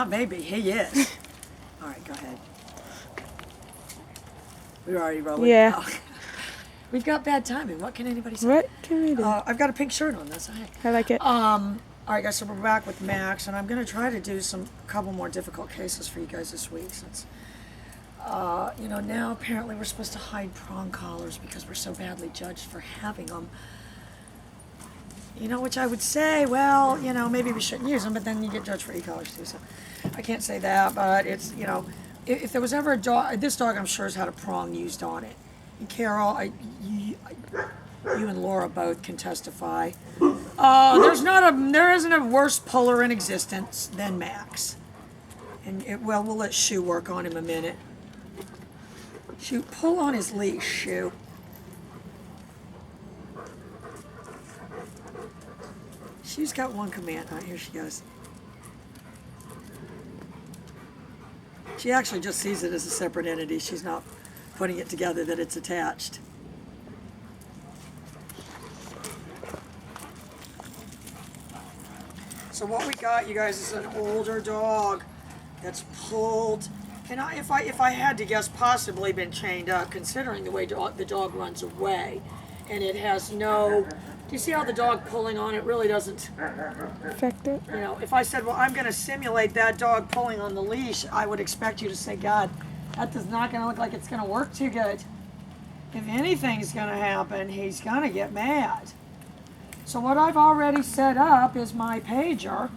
Maybe, he is. All right, go ahead. We're already rolling. Yeah. Oh. We've got bad timing. What can anybody say? What can we do? I've got a pink shirt on. That's hey. I like it. All right, guys. So we're back with Max, and I'm going to try to do a couple more difficult cases for you guys this week, since now apparently we're supposed to hide prong collars because we're so badly judged for having them. Which I would say, well, maybe we shouldn't use them, but then you get judged for e-collars too. So I can't say that, but it's if there was ever a dog, this dog I'm sure has had a prong used on it. And Carol, you and Laura both can testify. There isn't a worse puller in existence than Max. And we'll let Shu work on him a minute. Shu, pull on his leash, Shu. Shu's got one command. Here she goes. She actually just sees it as a separate entity. She's not putting it together that it's attached. So what we got, you guys, is an older dog that's pulled, and if I had to guess, possibly been chained up, considering the way the dog runs away, and it has no. Do you see how the dog pulling on it really doesn't affect it? If I said, well, I'm going to simulate that dog pulling on the leash, I would expect you to say, God, that does not going to look like it's going to work too good. If anything's going to happen, he's going to get mad. So what I've already set up is my pager.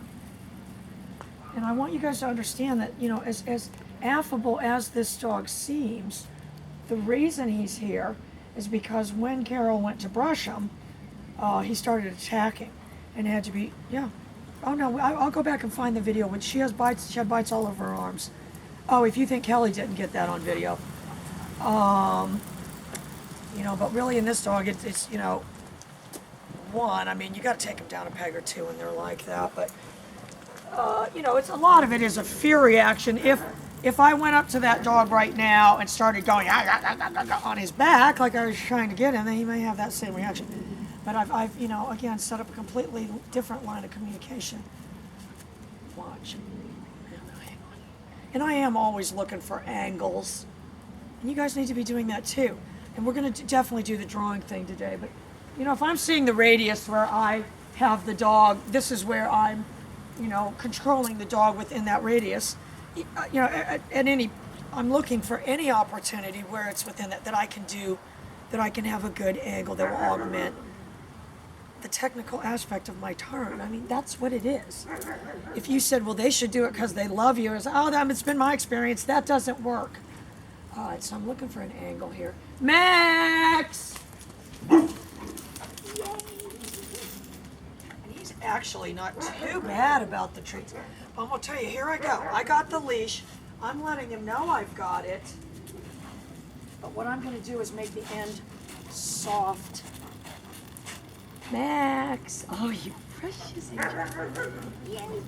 And I want you guys to understand that, as affable as this dog seems, the reason he's here is because when Carol went to brush him, he started attacking, and had to be, Oh no, I'll go back and find the video. When she has bites, she had bites all over her arms. Oh, if you think Kelly didn't get that on video. But really in this dog, it's one, I mean, you got to take them down a peg or two when they're like that, but, it's a lot of it is a fear reaction. If I went up to that dog right now and started going on his back, like I was trying to get him, then he may have that same reaction. But I've again, set up a completely different line of communication. Watch. And I am always looking for angles. And you guys need to be doing that too. And we're going to definitely do the drawing thing today. But, if I'm seeing the radius where I have the dog, this is where I'm, controlling the dog within that radius. I'm looking for any opportunity where it's within that I can do, that I can have a good angle that will augment the technical aspect of my turn. I mean, that's what it is. If you said, well, they should do it because they love you, it's been my experience, that doesn't work. All right, so I'm looking for an angle here. Max! Yay! And he's actually not too bad about the treats. I'm going to tell you, here I go. I got the leash. I'm letting him know I've got it. But what I'm going to do is make the end soft. Max! Oh, you precious angel. Yay!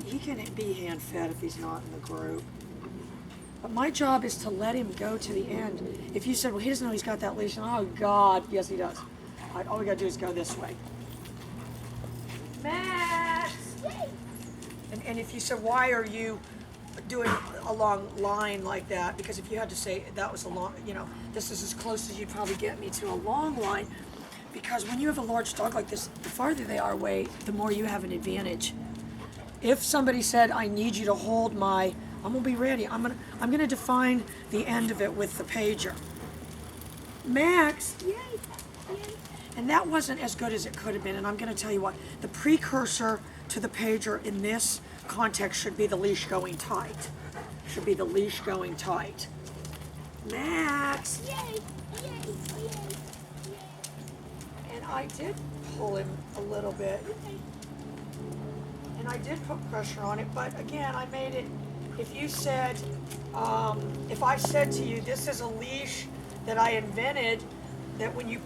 He can be hand-fed if he's not in the group. But my job is to let him go to the end. If you said, well, he doesn't know he's got that leash, oh, God, yes, he does. All we got to do is go this way. Max! Yay! And if you said, why are you doing a long line like that? Because if you had to say that was a long, this is as close as you'd probably get me to a long line. Because when you have a large dog like this, the farther they are away, the more you have an advantage. If somebody said, I need you to hold I'm gonna be ready. I'm gonna define the end of it with the pager. Max, yay, yay. And that wasn't as good as it could have been, and I'm gonna tell you what, the precursor to the pager in this context should be the leash going tight. Should be the leash going tight. Max, yay, yay, yay, yay. And I did pull him a little bit. And I did put pressure on it, but again, I made it, if you said, if I said to you, this is a leash that I invented, that when you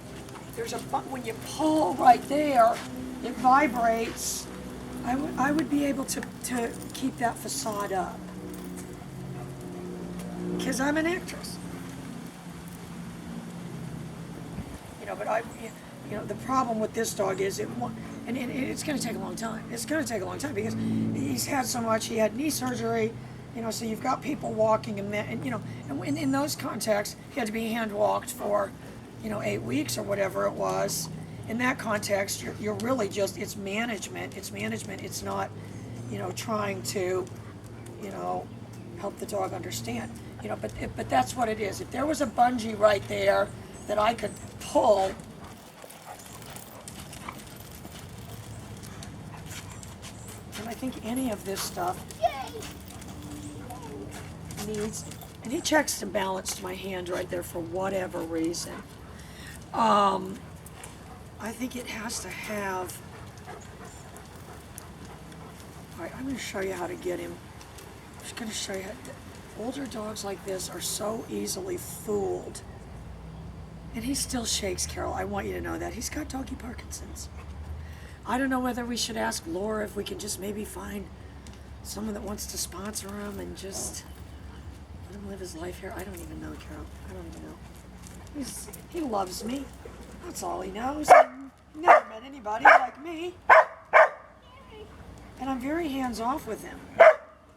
pull right there, it vibrates, I would be able to keep that facade up. Because I'm an actress. But You know, the problem with this dog is and it's going to take a long time. It's going to take a long time because he's had so much. He had knee surgery, you know, so you've got people walking and you know, and in those contexts, he had to be hand walked for, you know, 8 weeks or whatever it was. In that context, you're really just, it's management. It's management. It's not, you know, trying to, you know, help the dog understand. You know, but that's what it is. If there was a bungee right there that I could pull, and I think any of this stuff needs, and he checks and balanced my hand right there for whatever reason. I think it has to have, all right, I'm going to show you how to get him. I'm just going to show you how, older dogs like this are so easily fooled. And he still shakes, Carol. I want you to know that. He's got doggy Parkinson's. I don't know whether we should ask Laura if we can just maybe find someone that wants to sponsor him and just let him live his life here. I don't even know, Carol. I don't even know. He loves me. That's all he knows. Never met anybody like me. And I'm very hands-off with him.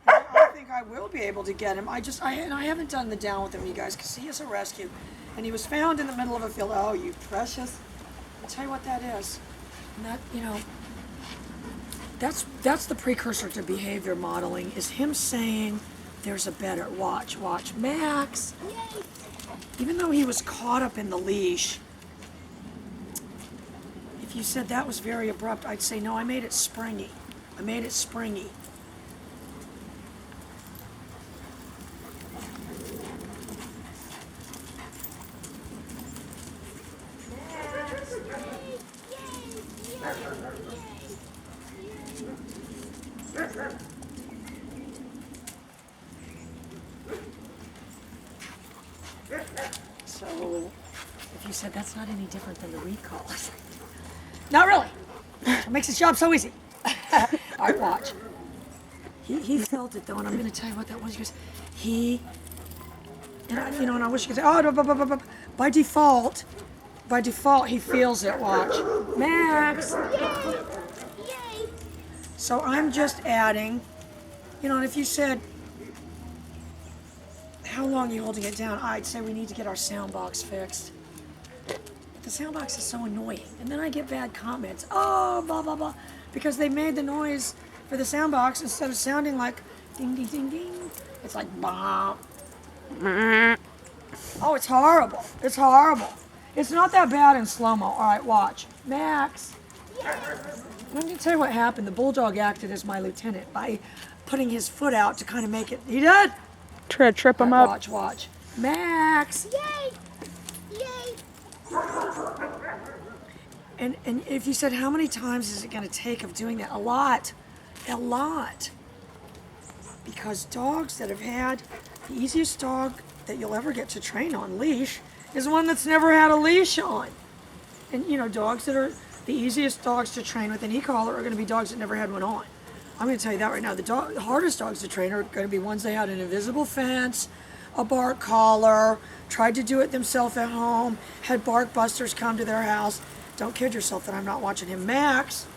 I think I will be able to get him. I haven't done the down with him, you guys, because he is a rescue. And he was found in the middle of a field. Oh, you precious. I'll tell you what that is. And that, you know, that's the precursor to behavior modeling, is him saying, there's a better, watch, Max. Yay. Even though he was caught up in the leash, if you said that was very abrupt, I'd say, no, I made it springy. I made it springy. So, if you said that's not any different than the recall, I said, not really. It makes his job so easy. All right, watch. He felt it though, and I'm going to tell you what that was. Because and I wish you could say, oh, by default, he feels it. Watch, Max. Yay. Yay. So I'm just adding, you know, and if you said, how long are you holding it down? I'd say we need to get our sound box fixed. The sound box is so annoying. And then I get bad comments. Oh, blah, blah, blah. Because they made the noise for the sound box, instead of sounding like ding, ding, ding, ding, it's like bah. Oh, it's horrible. It's horrible. It's not that bad in slow-mo. All right, watch. Max. Let me tell you what happened. The bulldog acted as my lieutenant by putting his foot out to kind of make it. He did. Try to trip him up. Watch. Max. Yay. And if you said, how many times is it going to take of doing that? A lot. Because dogs that have had, the easiest dog that you'll ever get to train on leash is one that's never had a leash on. And you know, dogs that are the easiest dogs to train with an e-collar are going to be dogs that never had one on. I'm going to tell you that right now. The hardest dogs to train are going to be ones they had an invisible fence, a bark collar, tried to do it themselves at home, had bark busters come to their house. Don't kid yourself that I'm not watching him. Max.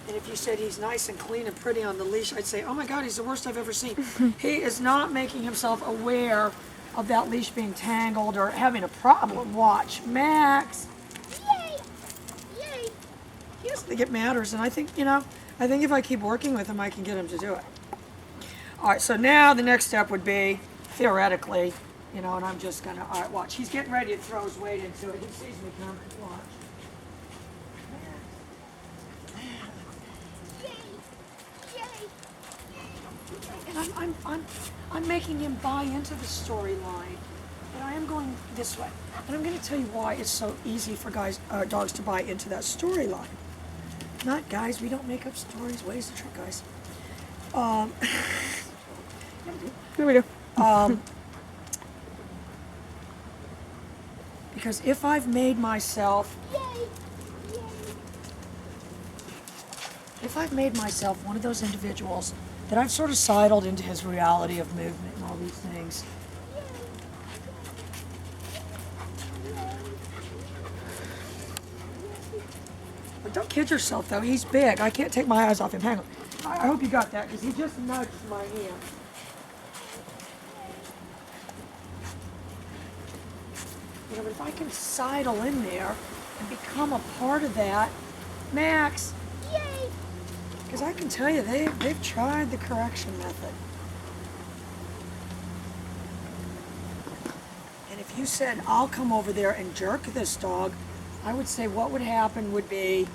And if you said he's nice and clean and pretty on the leash, I'd say, oh my God, he's the worst I've ever seen. He is not making himself aware of that leash being tangled or having a problem. Watch. Max. He doesn't think it matters, and I think if I keep working with him, I can get him to do it. All right, so now the next step would be, theoretically, you know, and I'm just gonna, all right, watch. He's getting ready to throw his weight into it. He sees me coming. Watch. And I'm making him buy into the storyline, and I am going this way. And I'm going to tell you why it's so easy for dogs to buy into that storyline. Not guys, we don't make up stories. What is the trick, guys? Here we do. Because if I've made myself, one of those individuals that I've sort of sidled into his reality of movement and all these things, But don't kid yourself, though. He's big. I can't take my eyes off him. Hang on. I hope you got that, because he just nudged my hand. You know, but if I can sidle in there and become a part of that, Max. Yay! Because I can tell you, they've tried the correction method. And if you said, I'll come over there and jerk this dog, I would say what would happen would be,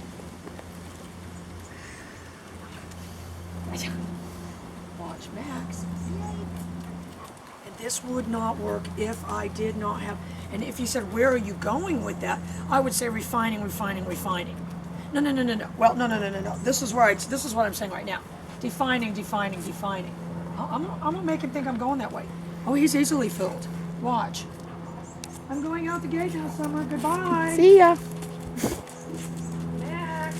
watch Max. And this would not work if I did not have, and if you said, where are you going with that? I would say refining, refining, refining. No. Well, no. This is what I'm saying right now. Defining, defining, defining. I'm gonna make him think I'm going that way. Oh, he's easily fooled. Watch. I'm going out the gate now, Summer. Goodbye. See ya. Max.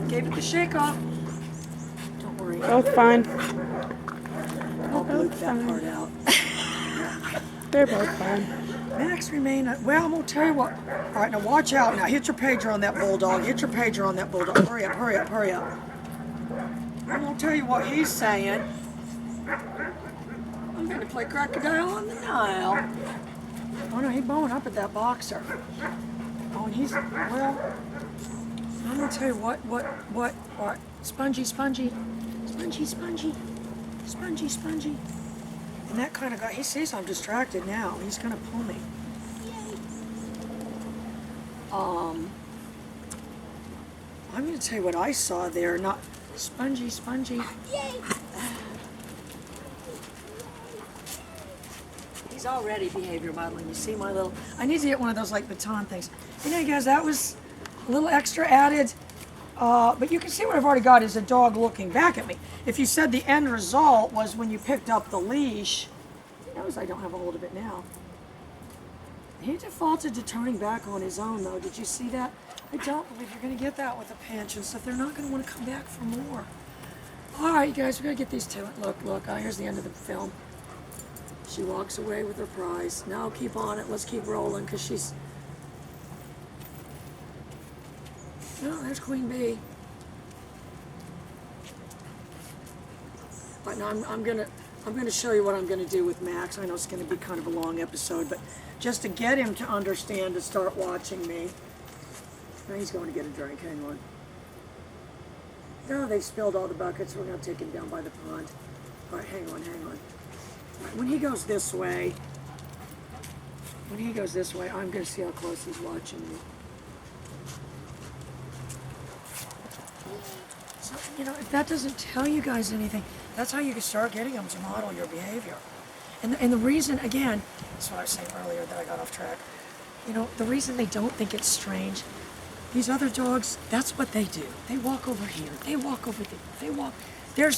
Gave it the shake off. Don't worry. Both fine. I'll bleep that part out. They're both fine. Max remain. Well, I'm gonna tell you what. All right, now watch out. Now hit your pager on that bulldog. Hit your pager on that bulldog. Hurry up, hurry up, hurry up. I'm gonna tell you what he's saying. I'm gonna play crocodile on the Nile. Oh no, he's bowing up at that boxer. Oh, and he's, well, I'm gonna tell you what. Spongy. And that kind of guy, he sees I'm distracted now. He's gonna pull me. I'm gonna tell you what I saw there. Not spongy. Yay! He's already behavior modeling. You see my little, I need to get one of those like baton things. You know, guys, that was a little extra added. But you can see what I've already got is a dog looking back at me. If you said the end result was when you picked up the leash, he knows I don't have a hold of it now. He defaulted to turning back on his own, though. Did you see that? I don't believe you're going to get that with a pinch and stuff. They're not going to want to come back for more. All right, you guys, we got to get these two. Look, here's the end of the film. She walks away with her prize. Now keep on it. Let's keep rolling, because she's... No, there's Queen Bee. All right, now I'm gonna show you what I'm gonna do with Max. I know it's gonna be kind of a long episode, but just to get him to understand, to start watching me. Now he's going to get a drink. Hang on. No, they've spilled all the buckets. We're gonna take him down by the pond. All right, hang on. All right, when he goes this way, I'm gonna see how close he's watching me. So, you know, if that doesn't tell you guys anything, that's how you can start getting them to model your behavior. And the reason, again, that's what I was saying earlier that I got off track. You know, the reason they don't think it's strange, these other dogs, that's what they do. They walk over here, they walk over there,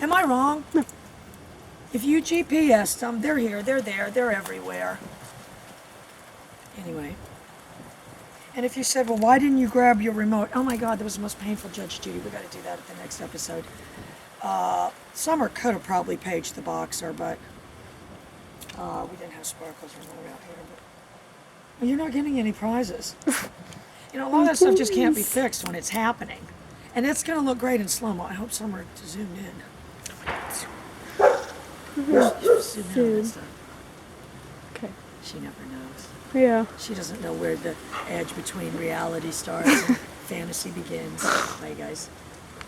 am I wrong? No. If you GPS them, they're here, they're there, they're everywhere. Anyway. And if you said, well, why didn't you grab your remote? Oh my God, that was the most painful, Judge Judy. We got to do that at the next episode. Summer could have probably paged the boxer, but we didn't have sparkles or something around here. But well, you're not getting any prizes. You know, a lot of that stuff just can't be fixed when it's happening. And it's going to look great in slow-mo. I hope Summer zoomed in. Zoom in on that stuff. Okay. She never knows. Yeah. She doesn't know where the edge between reality starts and fantasy begins. Bye, guys.